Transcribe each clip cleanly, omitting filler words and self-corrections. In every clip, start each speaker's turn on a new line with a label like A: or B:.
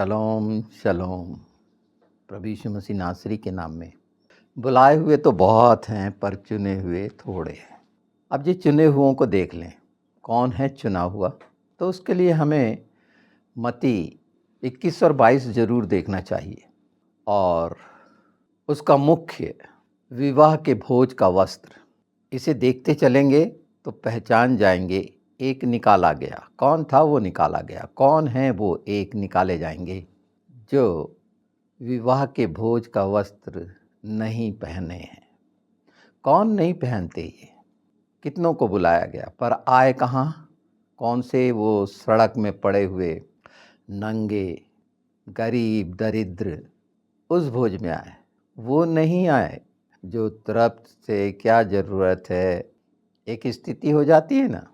A: शलोम शलोम। प्रभु यीशु मसीह नासरी के नाम में। बुलाए हुए तो बहुत हैं पर चुने हुए थोड़े हैं। अब ये चुने हुओं को देख लें, कौन है चुना हुआ। तो उसके लिए हमें मत्ती 21 और 22 जरूर देखना चाहिए। और उसका मुख्य विवाह के भोज का वस्त्र, इसे देखते चलेंगे तो पहचान जाएंगे। एक निकाला गया, कौन था वो निकाला गया, कौन है वो एक निकाले जाएंगे जो विवाह के भोज का वस्त्र नहीं पहने हैं। कौन नहीं पहनते ये? कितनों को बुलाया गया पर आए कहाँ? कौन से? वो सड़क में पड़े हुए नंगे गरीब दरिद्र उस भोज में आए। वो नहीं आए जो तृप्त से क्या ज़रूरत है। एक स्थिति हो जाती है ना,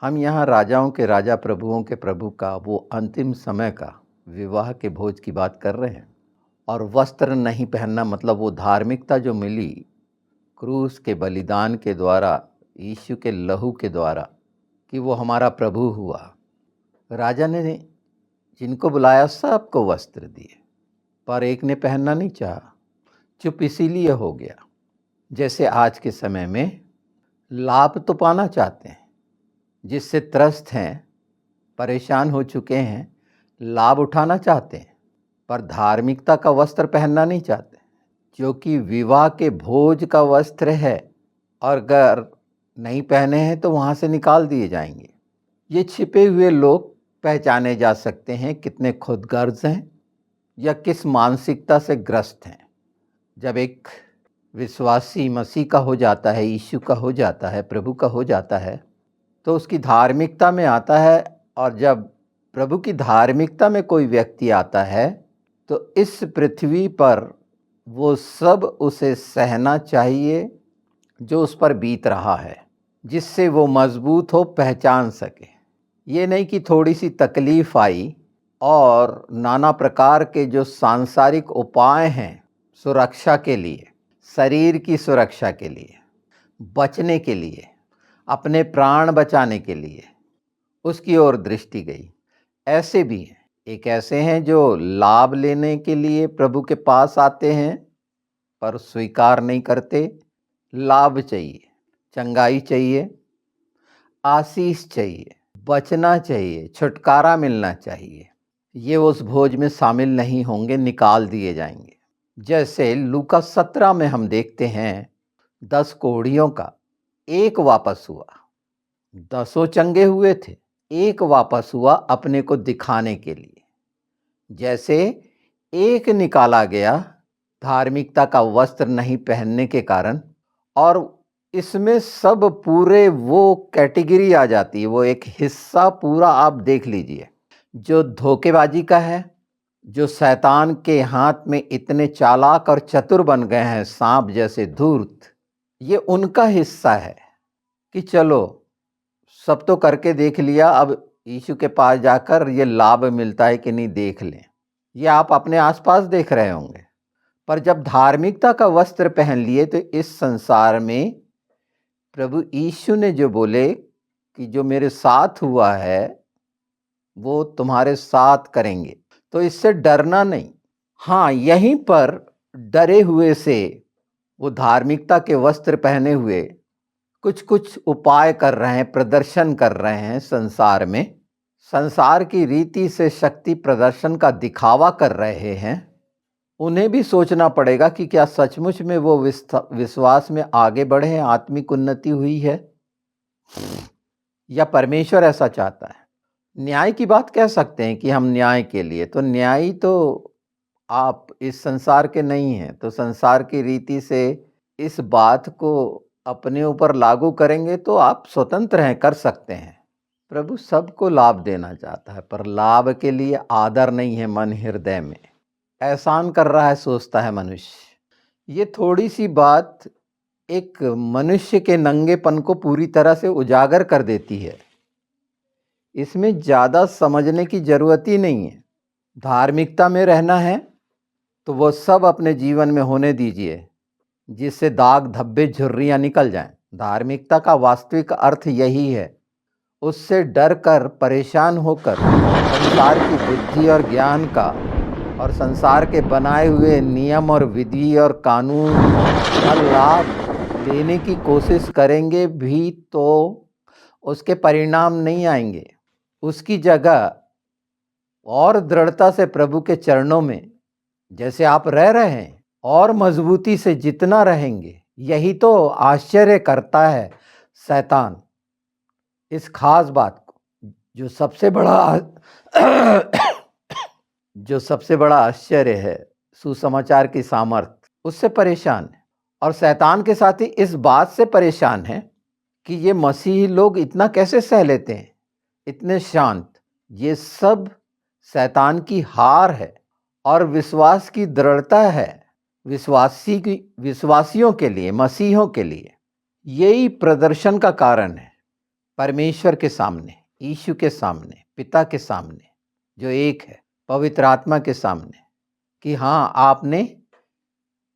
A: हम यहाँ राजाओं के राजा प्रभुओं के प्रभु का वो अंतिम समय का विवाह के भोज की बात कर रहे हैं। और वस्त्र नहीं पहनना मतलब वो धार्मिकता जो मिली क्रूस के बलिदान के द्वारा, यीशु के लहू के द्वारा, कि वो हमारा प्रभु हुआ। राजा ने जिनको बुलाया सबको वस्त्र दिए पर एक ने पहनना नहीं चाहा। चुप इसीलिए हो गया। जैसे आज के समय में लाभ तो पाना चाहते हैं, जिससे त्रस्त हैं, परेशान हो चुके हैं, लाभ उठाना चाहते हैं पर धार्मिकता का वस्त्र पहनना नहीं चाहते, जो कि विवाह के भोज का वस्त्र है। और अगर नहीं पहने हैं तो वहाँ से निकाल दिए जाएंगे। ये छिपे हुए लोग पहचाने जा सकते हैं कितने खुदगर्ज हैं या किस मानसिकता से ग्रस्त हैं। जब एक विश्वासी मसीह का हो जाता है, यीशु का हो जाता है, प्रभु का हो जाता है, तो उसकी धार्मिकता में आता है। और जब प्रभु की धार्मिकता में कोई व्यक्ति आता है तो इस पृथ्वी पर वो सब उसे सहना चाहिए जो उस पर बीत रहा है, जिससे वो मजबूत हो, पहचान सके। ये नहीं कि थोड़ी सी तकलीफ आई और नाना प्रकार के जो सांसारिक उपाय हैं सुरक्षा के लिए, शरीर की सुरक्षा के लिए, बचने के लिए, अपने प्राण बचाने के लिए उसकी ओर दृष्टि गई। ऐसे भी हैं, एक ऐसे हैं जो लाभ लेने के लिए प्रभु के पास आते हैं पर स्वीकार नहीं करते। लाभ चाहिए, चंगाई चाहिए, आशीष चाहिए, बचना चाहिए, छुटकारा मिलना चाहिए। ये उस भोज में शामिल नहीं होंगे, निकाल दिए जाएंगे। जैसे लूका 17 में हम देखते हैं 10 कोढ़ियों का एक वापस हुआ। 10 चंगे हुए थे, एक वापस हुआ अपने को दिखाने के लिए। जैसे एक निकाला गया धार्मिकता का वस्त्र नहीं पहनने के कारण। और इसमें सब पूरे वो कैटेगरी आ जाती है, वो एक हिस्सा पूरा आप देख लीजिए जो धोखेबाजी का है, जो शैतान के हाथ में इतने चालाक और चतुर बन गए हैं, सांप जैसे धूर्त। ये उनका हिस्सा है कि चलो सब तो करके देख लिया, अब यीशु के पास जाकर ये लाभ मिलता है कि नहीं देख लें। ये आप अपने आसपास देख रहे होंगे। पर जब धार्मिकता का वस्त्र पहन लिए तो इस संसार में प्रभु यीशु ने जो बोले कि जो मेरे साथ हुआ है वो तुम्हारे साथ करेंगे, तो इससे डरना नहीं। हाँ, यहीं पर डरे हुए से वो धार्मिकता के वस्त्र पहने हुए कुछ कुछ उपाय कर रहे हैं, प्रदर्शन कर रहे हैं संसार में, संसार की रीति से शक्ति प्रदर्शन का दिखावा कर रहे हैं। उन्हें भी सोचना पड़ेगा कि क्या सचमुच में वो विश्वास में आगे बढ़े हैं, आत्मिक उन्नति हुई है, या परमेश्वर ऐसा चाहता है। न्याय की बात कह सकते हैं कि हम न्याय के लिए, तो न्यायी तो आप इस संसार के नहीं हैं, तो संसार की रीति से इस बात को अपने ऊपर लागू करेंगे तो आप स्वतंत्र हैं, कर सकते हैं। प्रभु सबको लाभ देना चाहता है पर लाभ के लिए आदर नहीं है मन हृदय में। एहसान कर रहा है सोचता है मनुष्य। ये थोड़ी सी बात एक मनुष्य के नंगेपन को पूरी तरह से उजागर कर देती है। इसमें ज़्यादा समझने की ज़रूरत ही नहीं है। धार्मिकता में रहना है तो वो सब अपने जीवन में होने दीजिए, जिससे दाग धब्बे झुर्रियाँ निकल जाएं। धार्मिकता का वास्तविक अर्थ यही है। उससे डर कर परेशान होकर संसार की बुद्धि और ज्ञान का और संसार के बनाए हुए नियम और विधि और कानून का लाभ लेने की कोशिश करेंगे भी तो उसके परिणाम नहीं आएंगे। उसकी जगह और दृढ़ता से प्रभु के चरणों में जैसे आप रह रहे हैं और मजबूती से जितना रहेंगे, यही तो आश्चर्य करता है शैतान इस खास बात को, जो सबसे बड़ा आश्चर्य है सुसमाचार की सामर्थ, उससे परेशान है। और शैतान के साथ ही इस बात से परेशान है कि ये मसीही लोग इतना कैसे सह लेते हैं, इतने शांत। ये सब शैतान की हार है और विश्वास की दृढ़ता है विश्वासियों के लिए, मसीहों के लिए। यही प्रदर्शन का कारण है परमेश्वर के सामने, यीशु के सामने, पिता के सामने जो एक है, पवित्र आत्मा के सामने, कि हाँ, आपने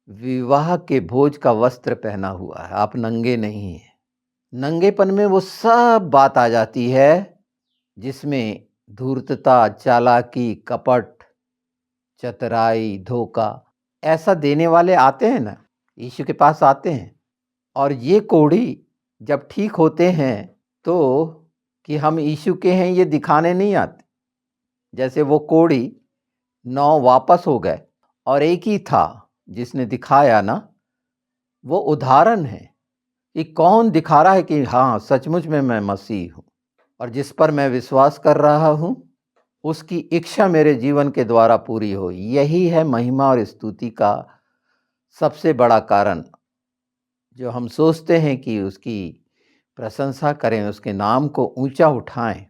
A: विवाह के भोज का वस्त्र पहना हुआ है, आप नंगे नहीं हैं। नंगेपन में वो सब बात आ जाती है जिसमें धूर्तता, चालाकी, कपट, चतुराई, धोखा ऐसा देने वाले आते हैं ना, यीशु के पास आते हैं। और ये कोढ़ी जब ठीक होते हैं तो कि हम यीशु के हैं ये दिखाने नहीं आते। जैसे वो कोढ़ी 9 वापस हो गए और एक ही था जिसने दिखाया ना, वो उदाहरण है कि कौन दिखा रहा है कि हाँ, सचमुच में मैं मसीह हूँ और जिस पर मैं विश्वास कर रहा हूँ उसकी इच्छा मेरे जीवन के द्वारा पूरी हो। यही है महिमा और स्तुति का सबसे बड़ा कारण, जो हम सोचते हैं कि उसकी प्रशंसा करें, उसके नाम को ऊंचा उठाएं।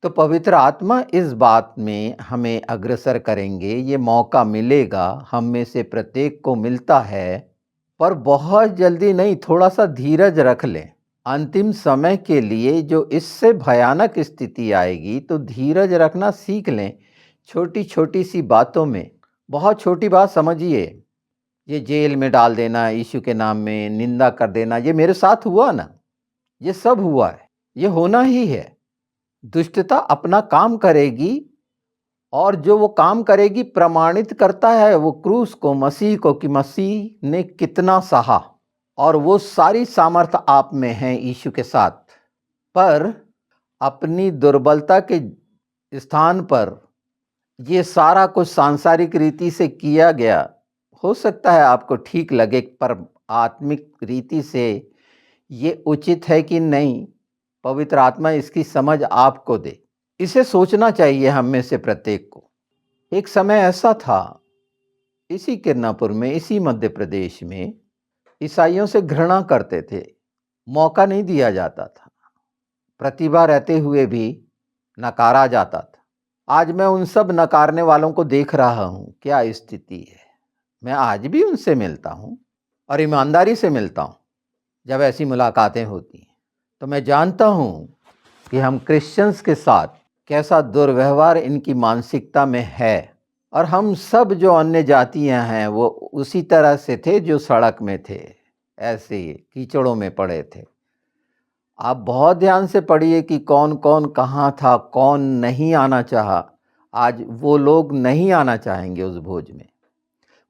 A: तो पवित्र आत्मा इस बात में हमें अग्रसर करेंगे, ये मौका मिलेगा, हम में से प्रत्येक को मिलता है, पर बहुत जल्दी नहीं, थोड़ा सा धीरज रख लें। अंतिम समय के लिए जो इससे भयानक स्थिति आएगी तो धीरज रखना सीख लें। छोटी छोटी सी बातों में, बहुत छोटी बात समझिए, ये जेल में डाल देना, यीशु के नाम में निंदा कर देना, ये मेरे साथ हुआ ना, ये सब हुआ है, ये होना ही है। दुष्टता अपना काम करेगी और जो वो काम करेगी प्रमाणित करता है वो क्रूस को, मसीह को, कि मसीह ने कितना सहा, और वो सारी सामर्थ आप में है यीशु के साथ। पर अपनी दुर्बलता के स्थान पर ये सारा कुछ सांसारिक रीति से किया गया, हो सकता है आपको ठीक लगे, पर आत्मिक रीति से ये उचित है कि नहीं, पवित्र आत्मा इसकी समझ आपको दे। इसे सोचना चाहिए हम में से प्रत्येक को। एक समय ऐसा था, इसी किरनापुर में, इसी मध्य प्रदेश में, ईसाइयों से घृणा करते थे, मौका नहीं दिया जाता था, प्रतिभा रहते हुए भी नकारा जाता था। आज मैं उन सब नकारने वालों को देख रहा हूँ, क्या स्थिति है। मैं आज भी उनसे मिलता हूँ और ईमानदारी से मिलता हूँ। जब ऐसी मुलाकातें होती हैं तो मैं जानता हूँ कि हम क्रिश्चियंस के साथ कैसा दुर्व्यवहार इनकी मानसिकता में है, और हम सब जो अन्य जातियां हैं वो उसी तरह से थे जो सड़क में थे, ऐसे कीचड़ों में पड़े थे। आप बहुत ध्यान से पढ़िए कि कौन कौन कहाँ था, कौन नहीं आना चाहा। आज वो लोग नहीं आना चाहेंगे उस भोज में,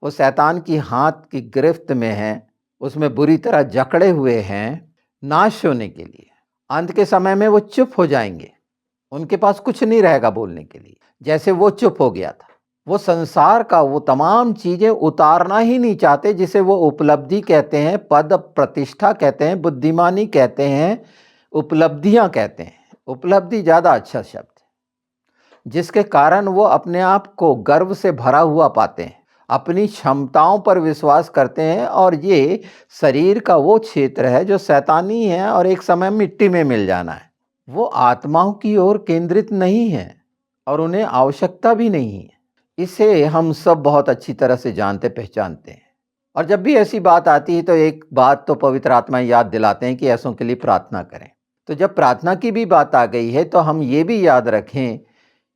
A: वो शैतान की हाथ की गिरफ्त में हैं, उसमें बुरी तरह जकड़े हुए हैं नाश होने के लिए। अंत के समय में वो चुप हो जाएंगे, उनके पास कुछ नहीं रहेगा बोलने के लिए, जैसे वो चुप हो गया था। वो संसार का वो तमाम चीज़ें उतारना ही नहीं चाहते, जिसे वो उपलब्धि कहते हैं, पद प्रतिष्ठा कहते हैं, बुद्धिमानी कहते हैं, उपलब्धियां कहते हैं। उपलब्धि ज़्यादा अच्छा शब्द है, जिसके कारण वो अपने आप को गर्व से भरा हुआ पाते हैं, अपनी क्षमताओं पर विश्वास करते हैं। और ये शरीर का वो क्षेत्र है जो शैतानी है और एक समय मिट्टी में मिल जाना है। वो आत्माओं की ओर केंद्रित नहीं है और उन्हें आवश्यकता भी नहीं है। इसे हम सब बहुत अच्छी तरह से जानते पहचानते हैं। और जब भी ऐसी बात आती है तो एक बात तो पवित्र आत्मा याद दिलाते हैं कि ऐसों के लिए प्रार्थना करें। तो जब प्रार्थना की भी बात आ गई है तो हम ये भी याद रखें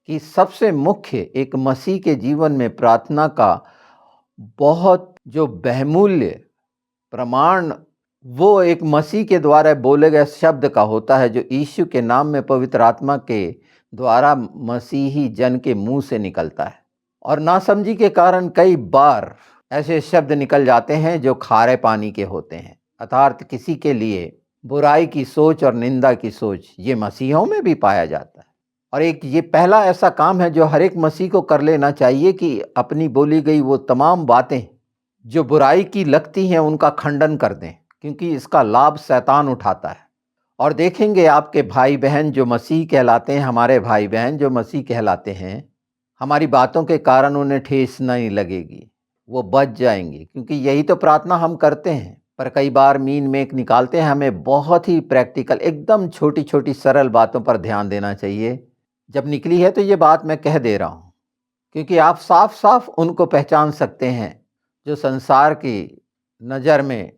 A: कि सबसे मुख्य एक मसीह के जीवन में प्रार्थना का बहुत जो बहुमूल्य प्रमाण वो एक मसीह के द्वारा बोले गए शब्द का होता है जो यीशु के नाम में पवित्र आत्मा के द्वारा मसीही जन के मुंह से निकलता है। और नासमझी के कारण कई बार ऐसे शब्द निकल जाते हैं जो खारे पानी के होते हैं, अर्थात किसी के लिए बुराई की सोच और निंदा की सोच ये मसीहों में भी पाया जाता है। और एक ये पहला ऐसा काम है जो हर एक मसीह को कर लेना चाहिए कि अपनी बोली गई वो तमाम बातें जो बुराई की लगती हैं उनका खंडन कर दें, क्योंकि इसका लाभ शैतान उठाता है। और देखेंगे आपके भाई बहन जो मसीह कहलाते हैं, हमारे भाई बहन जो मसीह कहलाते हैं, हमारी बातों के कारण उन्हें ठेस नहीं लगेगी, वो बच जाएंगे, क्योंकि यही तो प्रार्थना हम करते हैं। पर कई बार मीन मेक निकालते हैं। हमें बहुत ही प्रैक्टिकल, एकदम छोटी छोटी सरल बातों पर ध्यान देना चाहिए। जब निकली है तो ये बात मैं कह दे रहा हूँ, क्योंकि आप साफ साफ उनको पहचान सकते हैं जो संसार की नज़र में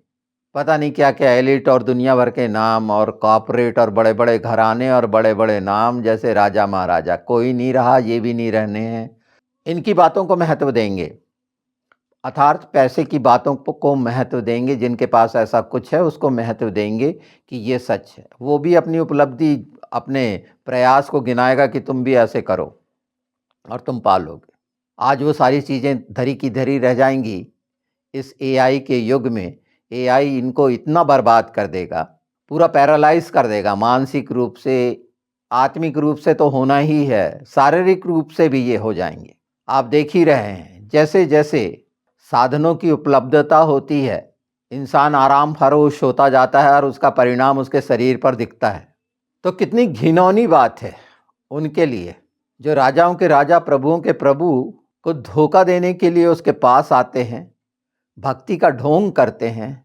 A: पता नहीं क्या क्या एलिट और दुनिया भर के नाम और कॉर्पोरेट और बड़े बड़े घराने और बड़े बड़े नाम जैसे राजा महाराजा, कोई नहीं रहा, ये भी नहीं रहने हैं। इनकी बातों को महत्व देंगे, अर्थात पैसे की बातों को महत्व देंगे। जिनके पास ऐसा कुछ है उसको महत्व देंगे कि ये सच है। वो भी अपनी उपलब्धि, अपने प्रयास को गिनाएगा कि तुम भी ऐसे करो और तुम पालोगे। आज वो सारी चीज़ें धरी की धरी रह जाएंगी। इस एआई के युग में एआई इनको इतना बर्बाद कर देगा, पूरा पैरालाइज कर देगा, मानसिक रूप से, आत्मिक रूप से तो होना ही है, शारीरिक रूप से भी ये हो जाएंगे। आप देख ही रहे हैं, जैसे जैसे साधनों की उपलब्धता होती है, इंसान आराम फरोश होता जाता है और उसका परिणाम उसके शरीर पर दिखता है। तो कितनी घिनौनी बात है उनके लिए जो राजाओं के राजा, प्रभुओं के प्रभु को धोखा देने के लिए उसके पास आते हैं, भक्ति का ढोंग करते हैं,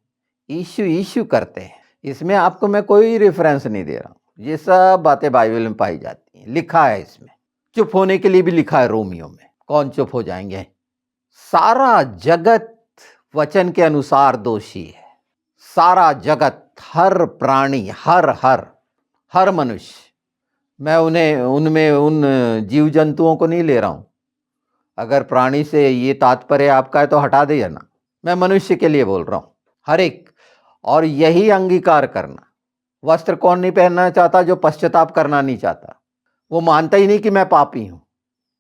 A: ईशु ईशु करते हैं। इसमें आपको मैं कोई रेफरेंस नहीं दे रहा हूँ, ये सब बातें बाइबल में पाई जाती हैं, लिखा है इसमें। चुप होने के लिए भी लिखा है रोमियो में, कौन चुप हो जाएंगे। सारा जगत वचन के अनुसार दोषी है, सारा जगत, हर प्राणी, हर मनुष्य। मैं उनमें उन जीव जंतुओं को नहीं ले रहा हूँ। अगर प्राणी से ये तात्पर्य आपका है तो हटा दे ना, मैं मनुष्य के लिए बोल रहा हूँ, हर एक। और यही अंगीकार करना, वस्त्र कौन नहीं पहनना चाहता जो पश्चाताप करना नहीं चाहता, वो मानता ही नहीं कि मैं पापी हूँ।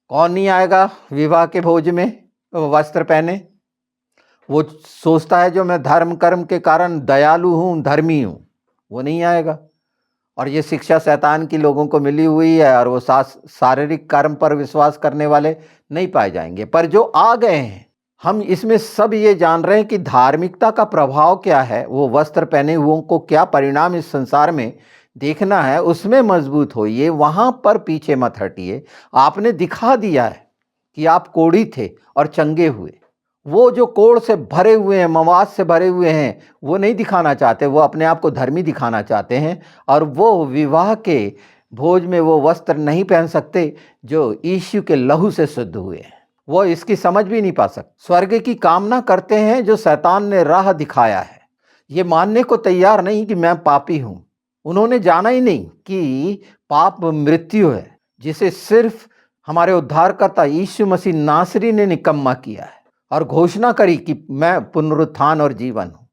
A: कौन नहीं आएगा विवाह के भोज में वस्त्र पहने? वो सोचता है जो मैं धर्म कर्म के कारण दयालु हूँ, धर्मी हूँ, वो नहीं आएगा। और ये शिक्षा शैतान की लोगों को मिली हुई है, और वो शारीरिक कर्म पर विश्वास करने वाले नहीं पाए जाएंगे। पर जो आ गए हैं, हम इसमें सब ये जान रहे हैं कि धार्मिकता का प्रभाव क्या है, वो वस्त्र पहने हुओं को क्या परिणाम इस संसार में देखना है, उसमें मजबूत होइए, वहाँ पर पीछे मत हटिए। आपने दिखा दिया है कि आप कोढ़ी थे और चंगे हुए। वो जो कोढ़ से भरे हुए हैं, मवाद से भरे हुए हैं, वो नहीं दिखाना चाहते, वो अपने आप को धर्मी दिखाना चाहते हैं। और वो विवाह के भोज में वो वस्त्र नहीं पहन सकते जो यीशु के लहू से शुद्ध हुए हैं। वो इसकी समझ भी नहीं पा सकते। स्वर्ग की कामना करते हैं जो शैतान ने राह दिखाया है, ये मानने को तैयार नहीं कि मैं पापी हूँ। उन्होंने जाना ही नहीं कि पाप मृत्यु है, जिसे सिर्फ हमारे उद्धारकर्ता यीशु मसीह नासरी ने निकम्मा किया है, और घोषणा करी कि मैं पुनरुत्थान और जीवन हूँ।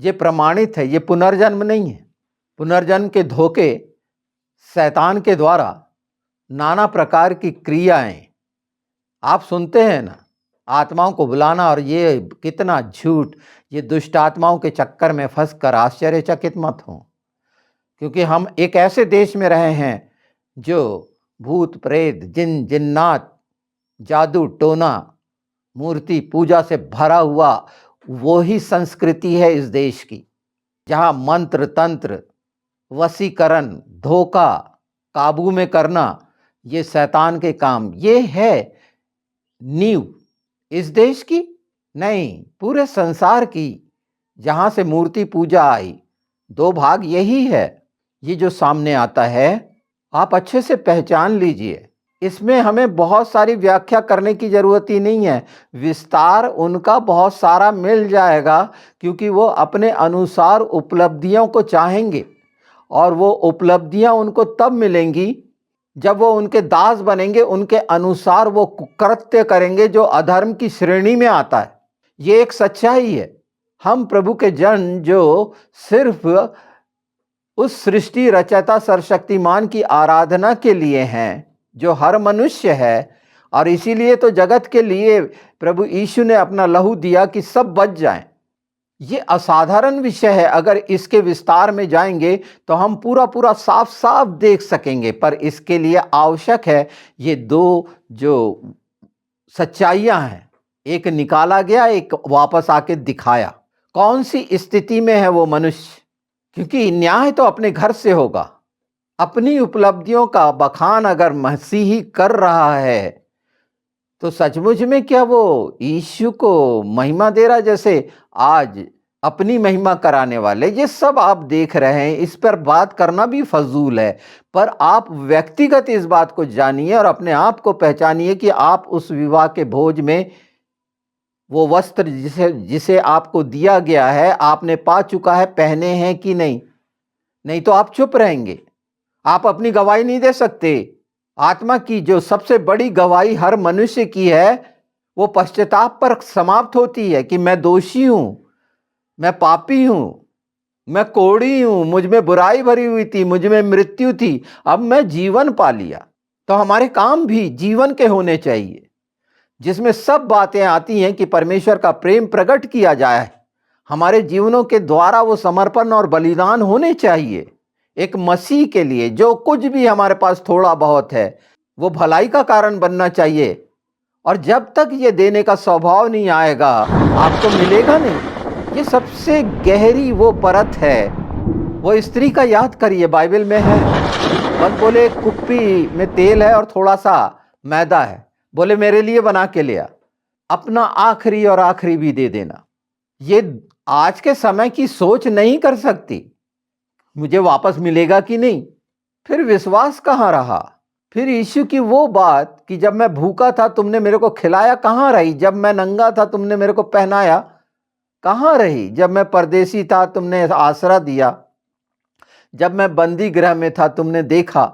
A: ये प्रमाणित है, ये पुनर्जन्म नहीं है। पुनर्जन्म के धोखे शैतान के द्वारा नाना प्रकार की क्रियाएं आप सुनते हैं ना, आत्माओं को बुलाना, और ये कितना झूठ। ये दुष्ट आत्माओं के चक्कर में फंसकर आश्चर्यचकित मत हो, क्योंकि हम एक ऐसे देश में रहे हैं जो भूत प्रेत, जिन जिन्नात, जादू टोना, मूर्ति पूजा से भरा हुआ वो ही संस्कृति है इस देश की, जहाँ मंत्र तंत्र, वशीकरण, धोखा, काबू में करना, ये शैतान के काम, ये है नींव इस देश की नहीं, पूरे संसार की, जहाँ से मूर्ति पूजा आई। दो भाग यही है। ये जो सामने आता है आप अच्छे से पहचान लीजिए। इसमें हमें बहुत सारी व्याख्या करने की जरूरत ही नहीं है, विस्तार उनका बहुत सारा मिल जाएगा, क्योंकि वो अपने अनुसार उपलब्धियों को चाहेंगे, और वो उपलब्धियां उनको तब मिलेंगी जब वो उनके दास बनेंगे, उनके अनुसार वो कृत्य करेंगे जो अधर्म की श्रेणी में आता है। ये एक सच्चाई है। हम प्रभु के जन जो सिर्फ उस सृष्टि रचयिता सर्वशक्तिमान की आराधना के लिए हैं, जो हर मनुष्य है, और इसीलिए तो जगत के लिए प्रभु यीशु ने अपना लहू दिया कि सब बच जाएं। ये असाधारण विषय है। अगर इसके विस्तार में जाएंगे तो हम पूरा पूरा साफ साफ देख सकेंगे, पर इसके लिए आवश्यक है ये दो जो सच्चाइयां हैं, एक निकाला गया, एक वापस आके दिखाया। कौन सी स्थिति में है वो मनुष्य, क्योंकि न्याय तो अपने घर से होगा। अपनी उपलब्धियों का बखान अगर मसीही कर रहा है तो सचमुच में क्या वो यीशु को महिमा दे रहा? जैसे आज अपनी महिमा कराने वाले ये सब आप देख रहे हैं, इस पर बात करना भी फजूल है, पर आप व्यक्तिगत इस बात को जानिए और अपने आप को पहचानिए कि आप उस विवाह के भोज में वो वस्त्र जिसे आपको दिया गया है आपने पा चुका है, पहने हैं कि नहीं? नहीं तो आप चुप रहेंगे, आप अपनी गवाही नहीं दे सकते। आत्मा की जो सबसे बड़ी गवाही हर मनुष्य की है वो पश्चाताप पर समाप्त होती है कि मैं दोषी हूं, मैं पापी हूं, मैं कोढ़ी हूं, मुझ में बुराई भरी हुई थी, मुझ में मृत्यु थी, अब मैं जीवन पा लिया। तो हमारे काम भी जीवन के होने चाहिए, जिसमें सब बातें आती हैं कि परमेश्वर का प्रेम प्रकट किया जाए। हमारे जीवनों के द्वारा वो समर्पण और बलिदान होने चाहिए एक मसीह के लिए। जो कुछ भी हमारे पास थोड़ा बहुत है वो भलाई का कारण बनना चाहिए, और जब तक ये देने का स्वभाव नहीं आएगा आपको मिलेगा नहीं। ये सबसे गहरी वो परत है। वो स्त्री का याद करिए, बाइबल में है, बस बोले कुप्पी में तेल है और थोड़ा सा मैदा है, बोले मेरे लिए बना के लिया, अपना आखिरी और आखिरी भी दे देना। ये आज के समय की सोच नहीं कर सकती, मुझे वापस मिलेगा कि नहीं। फिर विश्वास कहाँ रहा? फिर यीशु की वो बात कि जब मैं भूखा था तुमने मेरे को खिलाया, कहाँ रही? जब मैं नंगा था तुमने मेरे को पहनाया, कहाँ रही? जब मैं परदेसी था तुमने आसरा दिया, जब मैं बंदी गृह में था तुमने देखा,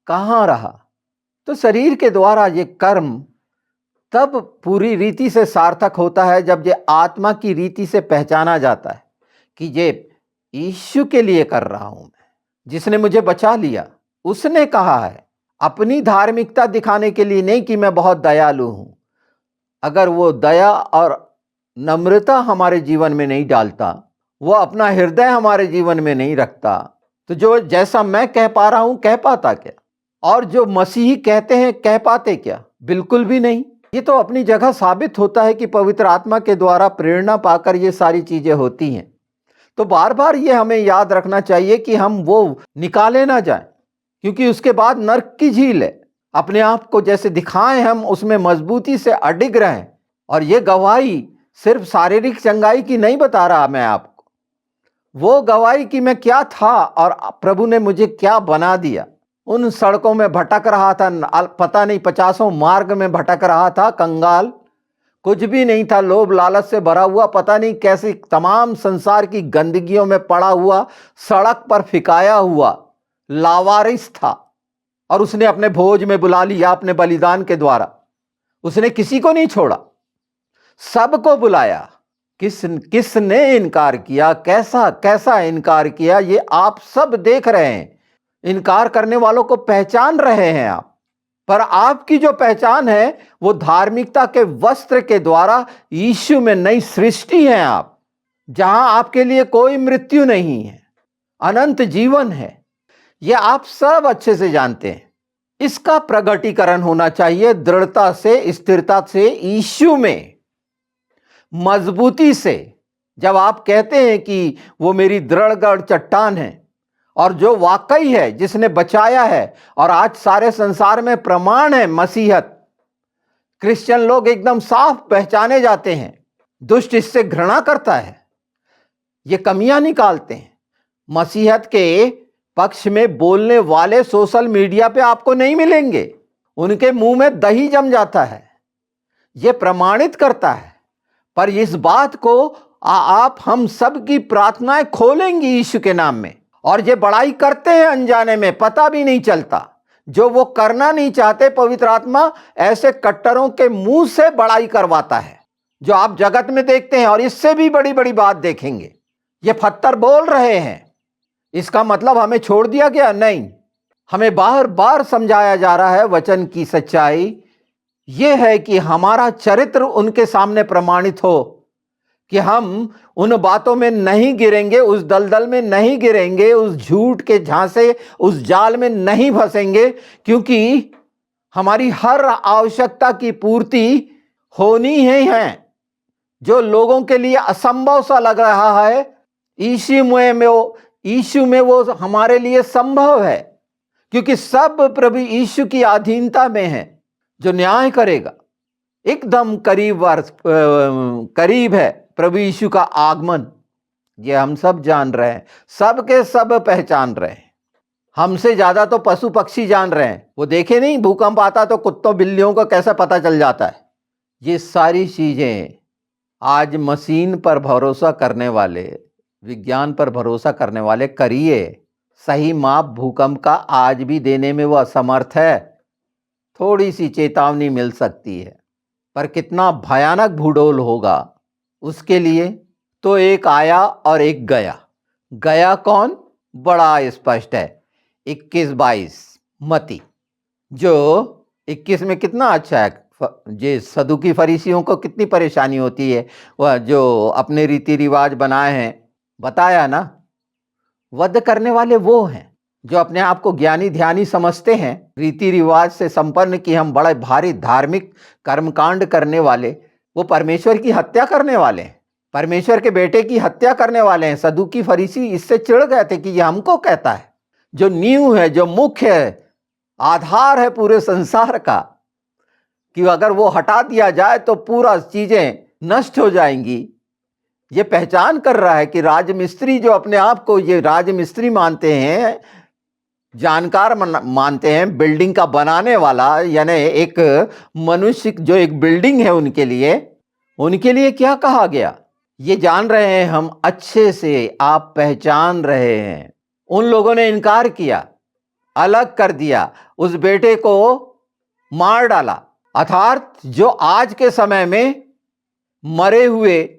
A: कहाँ रहा? तो शरीर के द्वारा ये कर्म तब पूरी रीति से सार्थक होता है जब ये आत्मा की रीति से पहचाना जाता है कि ये यीशु के लिए कर रहा हूं मैं, जिसने मुझे बचा लिया। उसने कहा है अपनी धार्मिकता दिखाने के लिए नहीं कि मैं बहुत दयालु हूं। अगर वो दया और नम्रता हमारे जीवन में नहीं डालता, वो अपना हृदय हमारे जीवन में नहीं रखता, तो जो जैसा मैं कह पा रहा हूं कह पाता क्या? और जो मसीही कहते हैं कह पाते क्या? बिल्कुल भी नहीं। ये तो अपनी जगह साबित होता है कि पवित्र आत्मा के द्वारा प्रेरणा पाकर ये सारी चीजें होती हैं। तो बार बार ये हमें याद रखना चाहिए कि हम वो निकाले ना जाएं, क्योंकि उसके बाद नर्क की झील है। अपने आप को जैसे दिखाएं हम उसमें मजबूती से अडिग रहें। और ये गवाही सिर्फ शारीरिक चंगाई की नहीं बता रहा मैं आपको, वो गवाही कि मैं क्या था और प्रभु ने मुझे क्या बना दिया। उन सड़कों में भटक रहा था, पता नहीं 50 मार्ग में भटक रहा था, कंगाल, कुछ भी नहीं था, लोभ लालच से भरा हुआ, पता नहीं कैसी तमाम संसार की गंदगियों में पड़ा हुआ, सड़क पर फिकाया हुआ लावारिस था। और उसने अपने भोज में बुला लिया अपने बलिदान के द्वारा। उसने किसी को नहीं छोड़ा, सबको बुलाया। किसने इनकार किया? कैसा कैसा इनकार किया ये आप सब देख रहे हैं। इनकार करने वालों को पहचान रहे हैं आप, पर आपकी जो पहचान है वो धार्मिकता के वस्त्र के द्वारा यीशु में नई सृष्टि है आप, जहां आपके लिए कोई मृत्यु नहीं है, अनंत जीवन है। यह आप सब अच्छे से जानते हैं। इसका प्रगटीकरण होना चाहिए दृढ़ता से, स्थिरता से, यीशु में मजबूती से। जब आप कहते हैं कि वो मेरी दृढ़ चट्टान है और जो वाकई है, जिसने बचाया है, और आज सारे संसार में प्रमाण है मसीहत, क्रिश्चियन लोग एकदम साफ पहचाने जाते हैं। दुष्ट इससे घृणा करता है, ये कमियां निकालते हैं। मसीहत के पक्ष में बोलने वाले सोशल मीडिया पे आपको नहीं मिलेंगे, उनके मुंह में दही जम जाता है, ये प्रमाणित करता है। पर इस बात को आप हम सब की प्रार्थनाएं खोलेंगी यीशु के नाम में, और ये बड़ाई करते हैं अनजाने में, पता भी नहीं चलता। जो वो करना नहीं चाहते, पवित्र आत्मा ऐसे कट्टरों के मुंह से बड़ाई करवाता है। जो आप जगत में देखते हैं और इससे भी बड़ी बड़ी बात देखेंगे। ये पत्थर बोल रहे हैं, इसका मतलब हमें छोड़ दिया गया? नहीं, हमें बार बार समझाया जा रहा है। वचन की सच्चाई यह है कि हमारा चरित्र उनके सामने प्रमाणित हो, कि हम उन बातों में नहीं गिरेंगे, उस दलदल में नहीं गिरेंगे, उस झूठ के झांसे, उस जाल में नहीं फंसेंगे, क्योंकि हमारी हर आवश्यकता की पूर्ति होनी ही है। जो लोगों के लिए असंभव सा लग रहा है, यीशु में वो हमारे लिए संभव है, क्योंकि सब प्रभु यीशु की अधीनता में है, जो न्याय करेगा। एकदम करीब है प्रभु यीशु का आगमन। ये हम सब जान रहे हैं, सब के सब पहचान रहे हैं। हमसे ज्यादा तो पशु पक्षी जान रहे हैं। वो देखे नहीं, भूकंप आता तो कुत्तों बिल्लियों को कैसे पता चल जाता है। ये सारी चीजें आज मशीन पर भरोसा करने वाले, विज्ञान पर भरोसा करने वाले करिए। सही माप भूकंप का आज भी देने में वो असमर्थ है। थोड़ी सी चेतावनी मिल सकती है, पर कितना भयानक भूडोल होगा उसके लिए तो एक आया और एक गया। गया कौन? बड़ा स्पष्ट है, 21-22 मती। जो 21 में कितना अच्छा है। जे सदुकी फरीसियों को कितनी परेशानी होती है, वह जो अपने रीति रिवाज बनाए हैं, बताया ना। वध करने वाले वो हैं जो अपने आप को ज्ञानी ध्यानी समझते हैं, रीति रिवाज से संपन्न, कि हम बड़े भारी धार्मिक कर्मकांड करने वाले। वो परमेश्वर की हत्या करने वाले हैं, परमेश्वर के बेटे की हत्या करने वाले हैं। सदुकी फरीसी इससे चिढ़ गए थे कि ये हमको कहता है, जो नींव है, जो मुख्य है, आधार है पूरे संसार का, कि अगर वो हटा दिया जाए तो पूरा चीजें नष्ट हो जाएंगी। ये पहचान कर रहा है कि राजमिस्त्री, जो अपने आप को ये राजमिस्त्री मानते हैं, जानकार मानते हैं, बिल्डिंग का बनाने वाला, यानी एक मनुष्य जो एक बिल्डिंग है, उनके लिए क्या कहा गया ये जान रहे हैं हम अच्छे से, आप पहचान रहे हैं। उन लोगों ने इनकार किया, अलग कर दिया, उस बेटे को मार डाला। अर्थात जो आज के समय में मरे हुए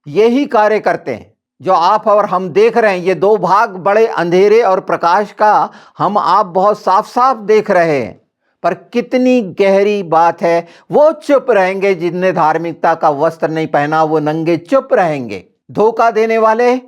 A: यही कार्य करते हैं, जो आप और हम देख रहे हैं। ये दो भाग, बड़े अंधेरे और प्रकाश का, हम आप बहुत साफ साफ देख रहे हैं, पर कितनी गहरी बात है। वो चुप रहेंगे जिनने धार्मिकता का वस्त्र नहीं पहना, वो नंगे चुप रहेंगे। धोखा देने वाले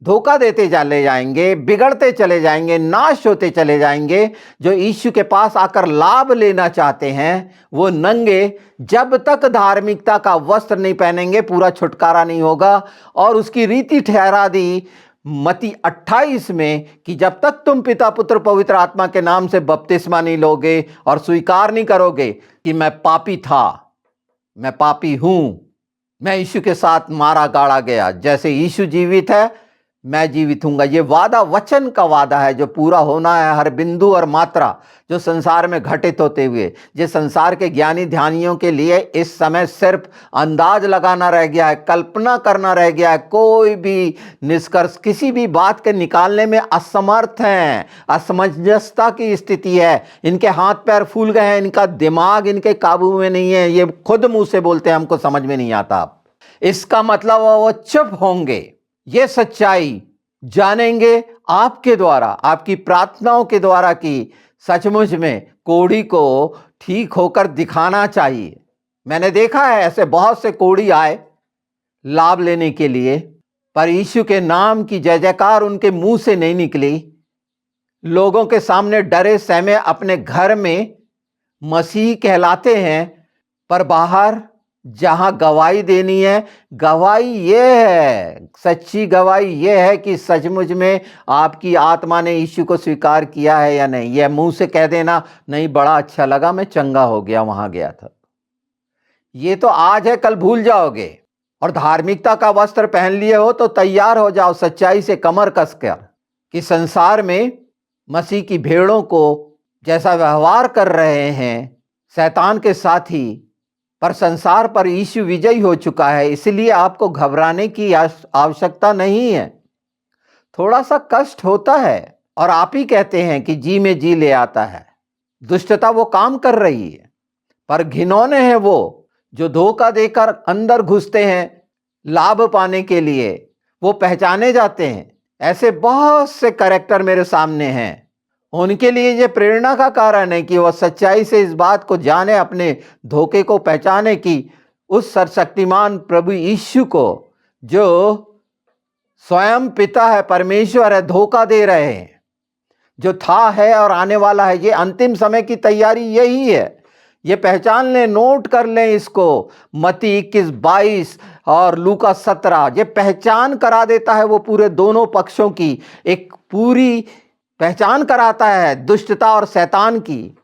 A: धोखा देते चले जाएंगे, बिगड़ते चले जाएंगे, नाश होते चले जाएंगे। जो यीशु के पास आकर लाभ लेना चाहते हैं, वो नंगे, जब तक धार्मिकता का वस्त्र नहीं पहनेंगे, पूरा छुटकारा नहीं होगा। और उसकी रीति ठहरा दी मती 28 में कि जब तक तुम पिता पुत्र पवित्र आत्मा के नाम से बपतिस्मा नहीं लोगे और स्वीकार नहीं करोगे कि मैं पापी था, मैं पापी हूं, मैं यीशु के साथ मारा गाड़ा गया, जैसे यीशु जीवित है मैं जीवित हूंगा। ये वादा वचन का वादा है, जो पूरा होना है, हर बिंदु और मात्रा जो संसार में घटित होते हुए। जो संसार के ज्ञानी ध्यानियों के लिए इस समय सिर्फ अंदाज लगाना रह गया है, कल्पना करना रह गया है। कोई भी निष्कर्ष किसी भी बात के निकालने में असमर्थ हैं, असमंजसता की स्थिति है। इनके हाथ पैर फूल गए हैं, इनका दिमाग इनके काबू में नहीं है। ये खुद मुंह से बोलते हैं, हमको समझ में नहीं आता। इसका मतलब वो चुप होंगे। ये सच्चाई जानेंगे आपके द्वारा, आपकी प्रार्थनाओं के द्वारा, कि सचमुच में कोढ़ी को ठीक होकर दिखाना चाहिए। मैंने देखा है ऐसे बहुत से कोढ़ी आए लाभ लेने के लिए, पर यीशु के नाम की जय जयकार उनके मुंह से नहीं निकली। लोगों के सामने डरे सहमे अपने घर में मसीह कहलाते हैं, पर बाहर जहां गवाही देनी है, गवाही ये है, सच्ची गवाही ये है कि सचमुच में आपकी आत्मा ने यीशु को स्वीकार किया है या नहीं। यह मुंह से कह देना, नहीं बड़ा अच्छा लगा, मैं चंगा हो गया, वहां गया था, ये तो आज है, कल भूल जाओगे। और धार्मिकता का वस्त्र पहन लिए हो तो तैयार हो जाओ सच्चाई से कमर कसकर, कि संसार में मसीह की भेड़ों को जैसा व्यवहार कर रहे हैं शैतान के साथी, पर संसार पर यीशु विजयी हो चुका है। इसलिए आपको घबराने की आवश्यकता नहीं है। थोड़ा सा कष्ट होता है, और आप ही कहते हैं कि जी में जी ले आता है। दुष्टता वो काम कर रही है, पर घिनौने हैं वो जो धोखा देकर अंदर घुसते हैं लाभ पाने के लिए, वो पहचाने जाते हैं। ऐसे बहुत से कैरेक्टर मेरे सामने हैं। उनके लिए ये प्रेरणा का कारण है कि वह सच्चाई से इस बात को जाने, अपने धोखे को पहचाने कि उस सर्वशक्तिमान प्रभु यीशु को, जो स्वयं पिता है, परमेश्वर है, धोखा दे रहे हैं। जो था, है और आने वाला है। ये अंतिम समय की तैयारी यही है। ये पहचान लें, नोट कर लें इसको। मत्ती 21-22 और लूका 17 ये पहचान करा देता है। वो पूरे दोनों पक्षों की एक पूरी पहचान कराता है, दुष्टता और शैतान की।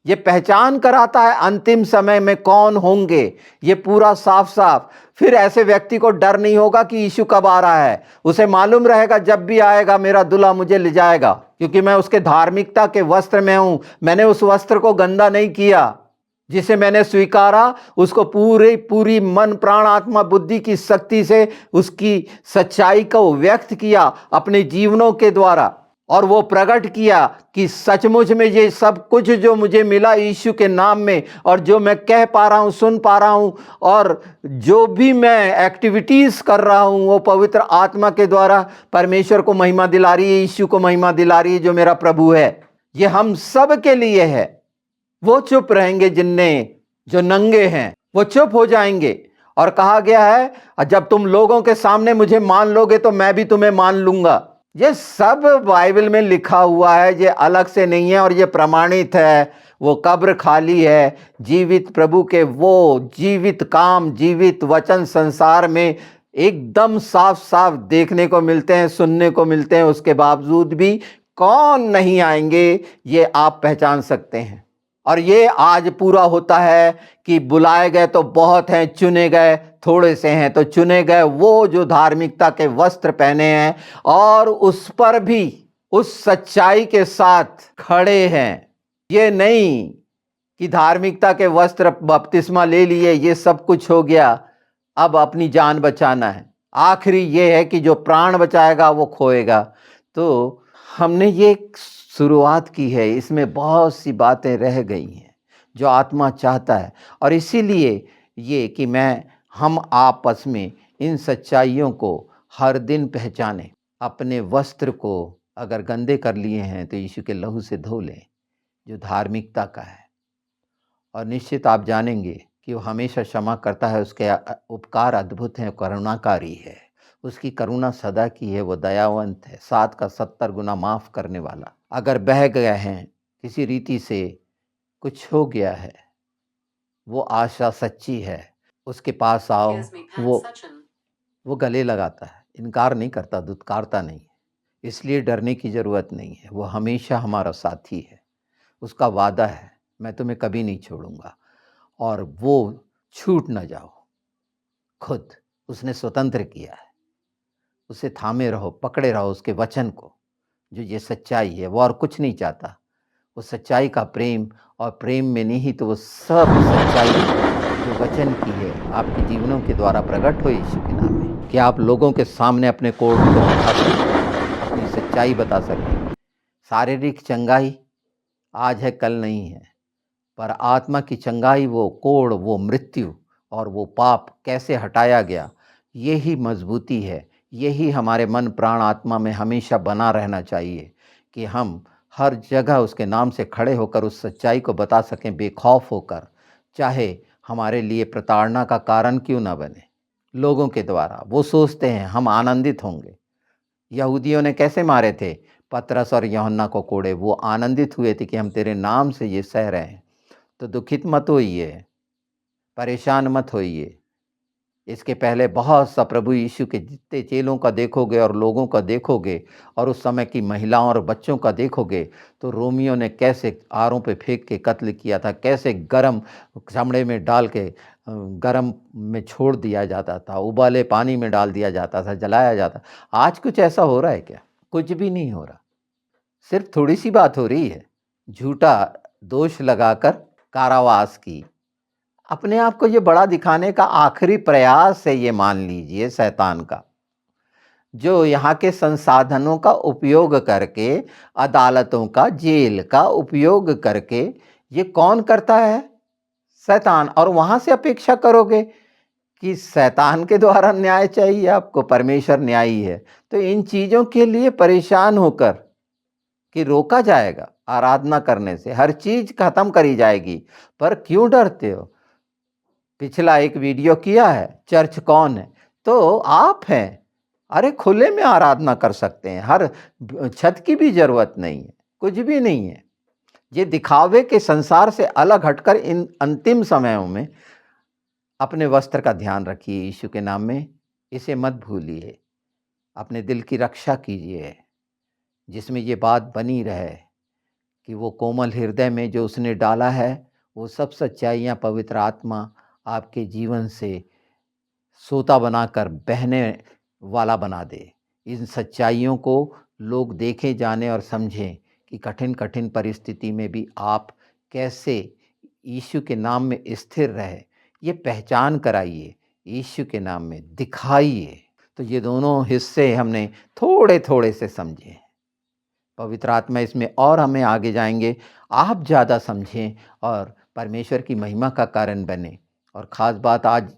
A: ये पहचान कराता है अंतिम समय में कौन होंगे, ये पूरा साफ साफ। फिर ऐसे व्यक्ति को डर नहीं होगा कि यीशु कब आ रहा है। उसे मालूम रहेगा जब भी आएगा मेरा दूल्हा मुझे ले जाएगा, क्योंकि मैं उसके धार्मिकता के वस्त्र में हूं। मैंने उस वस्त्र को गंदा नहीं किया। जिसे मैंने स्वीकारा उसको पूरी मन प्राण आत्मा बुद्धि की शक्ति से उसकी सच्चाई को व्यक्त किया अपने जीवनों के द्वारा, और वो प्रकट किया कि सचमुच में ये सब कुछ जो मुझे मिला यीशु के नाम में, और जो मैं कह पा रहा हूँ, सुन पा रहा हूँ, और जो भी मैं एक्टिविटीज कर रहा हूँ, वो पवित्र आत्मा के द्वारा परमेश्वर को महिमा दिला रही है, यीशु को महिमा दिला रही है जो मेरा प्रभु है। ये हम सब के लिए है। वो चुप रहेंगे जो नंगे हैं, वो चुप हो जाएंगे। और कहा गया है जब तुम लोगों के सामने मुझे मान लोगे तो मैं भी तुम्हें मान लूंगा। ये सब बाइबल में लिखा हुआ है, ये अलग से नहीं है, और ये प्रमाणित है। वो कब्र खाली है। जीवित प्रभु के वो जीवित काम, जीवित वचन संसार में एकदम साफ साफ देखने को मिलते हैं, सुनने को मिलते हैं। उसके बावजूद भी कौन नहीं आएंगे ये आप पहचान सकते हैं। और ये आज पूरा होता है कि बुलाए गए तो बहुत हैं, चुने गए थोड़े से हैं। तो चुने गए वो जो धार्मिकता के वस्त्र पहने हैं और उस पर भी उस सच्चाई के साथ खड़े हैं। ये नहीं कि धार्मिकता के वस्त्र, बपतिस्मा ले लिए, ये सब कुछ हो गया, अब अपनी जान बचाना है। आखिरी ये है कि जो प्राण बचाएगा वो खोएगा। तो हमने ये शुरुआत की है, इसमें बहुत सी बातें रह गई हैं जो आत्मा चाहता है। और इसीलिए ये कि हम आपस में इन सच्चाइयों को हर दिन पहचानें। अपने वस्त्र को अगर गंदे कर लिए हैं तो यीशु के लहू से धो लें जो धार्मिकता का है। और निश्चित आप जानेंगे कि वो हमेशा क्षमा करता है। उसके उपकार अद्भुत हैं, करुणाकारी है। उसकी करुणा सदा की है। वो दयावंत है, 7 का 70 गुना माफ़ करने वाला। अगर बह गए हैं किसी रीति से, कुछ हो गया है, वो आशा सच्ची है। उसके पास आओ, वो गले लगाता है, इनकार नहीं करता, दुत्कारता नहीं। इसलिए डरने की ज़रूरत नहीं है। वो हमेशा हमारा साथी है। उसका वादा है, मैं तुम्हें कभी नहीं छोड़ूंगा। और वो छूट न जाओ। खुद उसने स्वतंत्र किया है। उसे थामे रहो, पकड़े रहो उसके वचन को, जो ये सच्चाई है। वो और कुछ नहीं चाहता। वो सच्चाई का प्रेम, और प्रेम में नहीं तो वो सब सच्चाई जो वचन की है आपके जीवनों के द्वारा प्रकट हो यीशु के नाम में, कि आप लोगों के सामने अपने कोड को बता सकें, अपनी सच्चाई बता सकें। शारीरिक चंगाई आज है, कल नहीं है, पर आत्मा की चंगाई, वो कोड़, वो मृत्यु और वो पाप कैसे हटाया गया, यही मजबूती है। यही हमारे मन प्राण आत्मा में हमेशा बना रहना चाहिए कि हम हर जगह उसके नाम से खड़े होकर उस सच्चाई को बता सकें, बेखौफ होकर, चाहे हमारे लिए प्रताड़ना का कारण क्यों ना बने लोगों के द्वारा। वो सोचते हैं हम आनंदित होंगे। यहूदियों ने कैसे मारे थे? पतरस और यूहन्ना को कोड़े। वो आनंदित हुए थे कि हम तेरे नाम से ये सह रहे हैं। तो दुखित मत होइए, परेशान मत होइए। इसके पहले बहुत सा प्रभु यीशु के जितने चेलों का देखोगे और लोगों का देखोगे, और उस समय की महिलाओं और बच्चों का देखोगे, तो रोमियों ने कैसे आरों पे फेंक के कत्ल किया था, कैसे गरम चमड़े में डाल के गरम में छोड़ दिया जाता था, उबाले पानी में डाल दिया जाता था, जलाया जाता। आज कुछ ऐसा हो रहा है क्या? कुछ भी नहीं हो रहा। सिर्फ थोड़ी सी बात हो रही है, झूठा दोष लगाकर कारावास की। अपने आप को ये बड़ा दिखाने का आखिरी प्रयास है, ये मान लीजिए, शैतान का, जो यहाँ के संसाधनों का उपयोग करके, अदालतों का, जेल का उपयोग करके, ये कौन करता है? शैतान, और वहाँ से अपेक्षा करोगे कि शैतान के द्वारा न्याय चाहिए आपको, परमेश्वर न्यायी है। तो इन चीज़ों के लिए परेशान होकर कि रोका जाएगा आराधना करने से, हर चीज़ खत्म करी जाएगी, पर क्यों डरते हो? पिछला एक वीडियो किया है, चर्च कौन है? तो आप हैं। अरे खुले में आराधना कर सकते हैं, हर छत की भी ज़रूरत नहीं है, कुछ भी नहीं है। ये दिखावे के संसार से अलग हटकर इन अंतिम समयों में अपने वस्त्र का ध्यान रखिए यीशु के नाम में, इसे मत भूलिए। अपने दिल की रक्षा कीजिए, जिसमें ये बात बनी रहे कि वो कोमल हृदय में जो उसने डाला है, वो सब सच्चाइयाँ पवित्र आत्मा आपके जीवन से सोता बनाकर बहने वाला बना दे। इन सच्चाइयों को लोग देखें, जानें और समझें कि कठिन-कठिन परिस्थिति में भी आप कैसे यीशु के नाम में स्थिर रहे। ये पहचान कराइए, यीशु के नाम में दिखाइए। तो ये दोनों हिस्से हमने थोड़े-थोड़े से समझे। पवित्र आत्मा इसमें और हमें आगे जाएँगे, आप ज़्यादा समझें और परमेश्वर की महिमा का कारण बनें। और ख़ास बात आज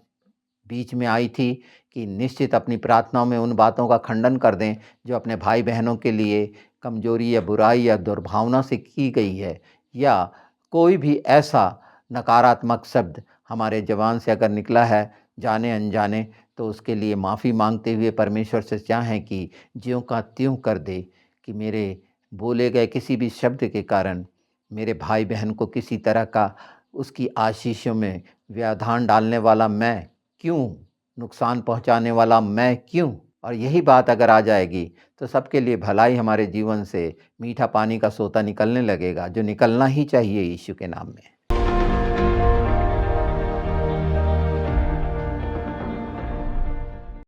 A: बीच में आई थी कि निश्चित अपनी प्रार्थनाओं में उन बातों का खंडन कर दें जो अपने भाई बहनों के लिए कमजोरी या बुराई या दुर्भावना से की गई है, या कोई भी ऐसा नकारात्मक शब्द हमारे ज़बान से अगर निकला है जाने अनजाने, तो उसके लिए माफ़ी मांगते हुए परमेश्वर से चाहें कि ज्यों का त्यों कर दे, कि मेरे बोले गए किसी भी शब्द के कारण मेरे भाई बहन को किसी तरह का उसकी आशीषों में व्यवधान डालने वाला मैं क्यों, नुकसान पहुंचाने वाला मैं क्यों। और यही बात अगर आ जाएगी तो सबके लिए भलाई हमारे जीवन से मीठा पानी का सोता निकलने लगेगा, जो निकलना ही चाहिए यीशु के नाम में।